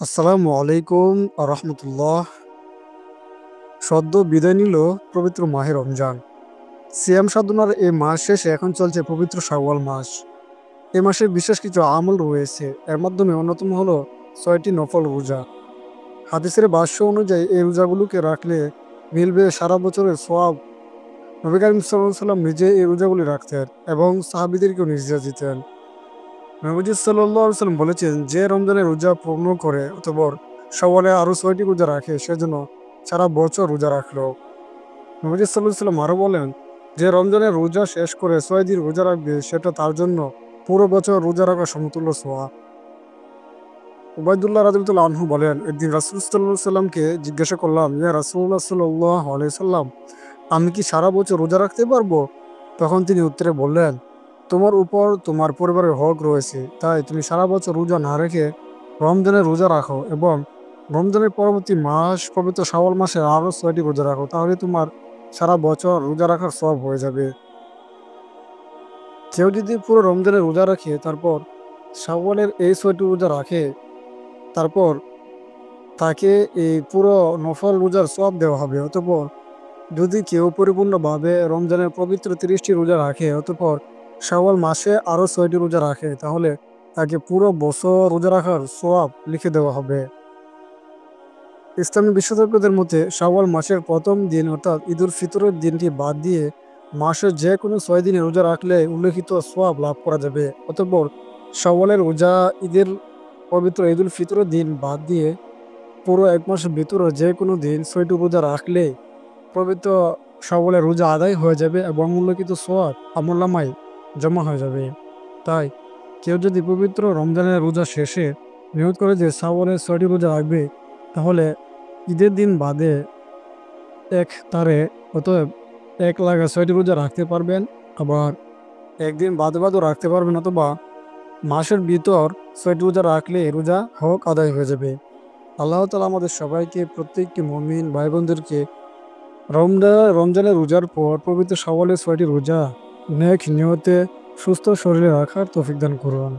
আসসালামু আলাইকুম রহমতুল্লাহ। সদ্য বিদায় নিল পবিত্র মাহে রমজান। সিয়াম সাধনার এই মাস শেষে এখন চলছে পবিত্র শাওয়াল মাস। এ মাসে বিশেষ কিছু আমল রয়েছে। এর মাধ্যমে অন্যতম হলো ৬টি নফল রোজা। হাদিসের ভাষ্য অনুযায়ী এই রোজাগুলোকে রাখলে মিলবে সারা বছরের সওয়াব। নবী করিম সাল্লাল্লাহু আলাইহি সাল্লাম নিজে এই রোজাগুলি রাখতেন এবং সাহাবীদেরকেও নির্দেশ দিতেন। নবীজি সাল্লাল্লাহু আলাইহি সাল্লাম বলেছেন, যে রমজানের রোজা পূর্ণ করে অতঃপর শাওয়ালে আরো ৬টি রোজা রাখে সেজন্য সারা বছর রোজা রাখলো। নবীজি সাল্লাল্লাহু আলাইহি সাল্লাম আরো বলেন, যে রমজানের রোজা শেষ করে ৬ দিন রোজা রাখবে সেটা তার জন্য পুরো বছর রোজা রাখা সমতুল্য সওয়াব। উবাইদুল্লাহ রাদিয়াল্লাহু আনহু বলেন, একদিন রাসূল সাল্লাল্লাহু আলাইহি সাল্লামকে জিজ্ঞাসা করলাম, ইয়া রাসূলুল্লাহ সাল্লাল্লাহু আলাইহি সাল্লাম, আমি কি সারা বছর রোজা রাখতে পারবো? তখন তিনি উত্তরে বললেন, তোমার উপর তোমার পরিবারের হক রয়েছে, তাই তুমি সারা বছর রোজা না রেখে রমজানের রোজা রাখো এবং রমজানের পরবর্তী মাস পবিত্র শাওয়াল মাসে আরো ৬টি রোজা রাখো, তাহলে তোমার সারা বছর রোজা রাখার সব হয়ে যাবে। কেউ যদি পুরো রমজানের রোজা রাখে তারপর শাওয়ালের এই ৬টি রোজা রাখে, তারপর তাকে এই পুরো নফল রোজার সব দেওয়া হবে। অতঃপর যদি কেউ পরিপূর্ণভাবে রমজানের পবিত্র ৩০টি রোজা রাখে অতঃপর শাওয়াল মাসে আরো ৬টি রোজা রাখে, তাহলে তাকে পুরো বছর রোজা রাখার সওয়াব লিখে দেওয়া হবে। ইসলামী বিশেষজ্ঞদের মতে শাওয়াল মাসের প্রথম দিন অর্থাৎ ঈদুল ফিতরের দিনটি বাদ দিয়ে মাসের যে কোনো ৬ দিনে রোজা রাখলে উল্লেখিত সওয়াব লাভ করা যাবে। অতঃপর শাওয়ালের রোজা, ঈদের পবিত্র ঈদুল ফিতরের দিন বাদ দিয়ে পুরো এক মাসের ভিতরে যে কোনো দিন ৬টি রোজা রাখলে পবিত্র শাওয়ালের রোজা আদায় হয়ে যাবে এবং উল্লেখিত সওয়াব আমলনামায় জমা হয়ে যাবে। তাই কেউ যদি পবিত্র রমজানের রোজা শেষে নিয়ত করে যে শাওয়ালের ৬টি রোজা রাখবে, তাহলে ঈদের দিন বাদে এক তারে অতএব এক লাগা ৬টি রোজা রাখতে পারবেন। আবার একদিন বাদে বাদেও রাখতে পারবেন, অথবা মাসের ভিতর ৬টি রোজা রাখলে রোজা হক আদায় হয়ে যাবে। আল্লাহ তাআলা আমাদের সবাইকে, প্রত্যেকটি মুমিন ভাই বোনদেরকে রমজানের রোজার পর পবিত্র শাওয়ালের ৬টি রোজা নেক নিয়তে সুস্থ শরীরে রাখার তৌফিক দান করুন।